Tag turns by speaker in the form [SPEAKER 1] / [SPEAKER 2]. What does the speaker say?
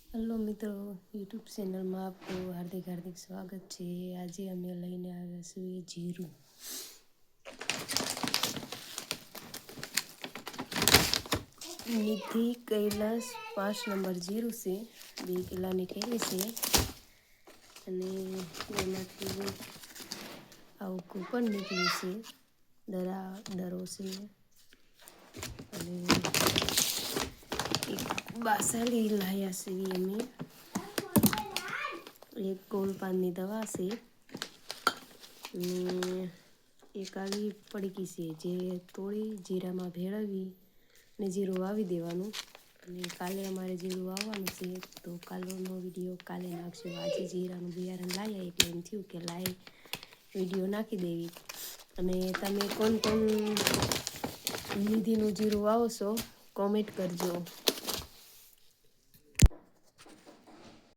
[SPEAKER 1] Hello मित्रों, YouTube channel में आपको हार्दिक हार्दिक स्वागत है। आज अमे लईने आव्या छीए जीरु। निधि कैलाश 5 नंबर जीरु से 2 किलानी थैली छे अने एमांथी आवुं कूपन निकळ्युं छे। दरो छे अने एक बासળી लाया छे अमे। एक गोलपाननी दवा छे ने एक आवी पड़की छे जे तोड़ी जीरामां भेळवी ने जीરું वावी देवानुं। અને કાલે અમારે જીરું વાવવાનું છે તો કાલનો વિડીયો કાલે નાખશું। આજે જીરાનું બિયારણ લાવ્યા એટલે એમ થયું કે લાઈ વિડીયો નાખી દેવી। અને તમે કોણ કોણ નિધિનું જીરું વાવો છો કોમેન્ટ કરજો।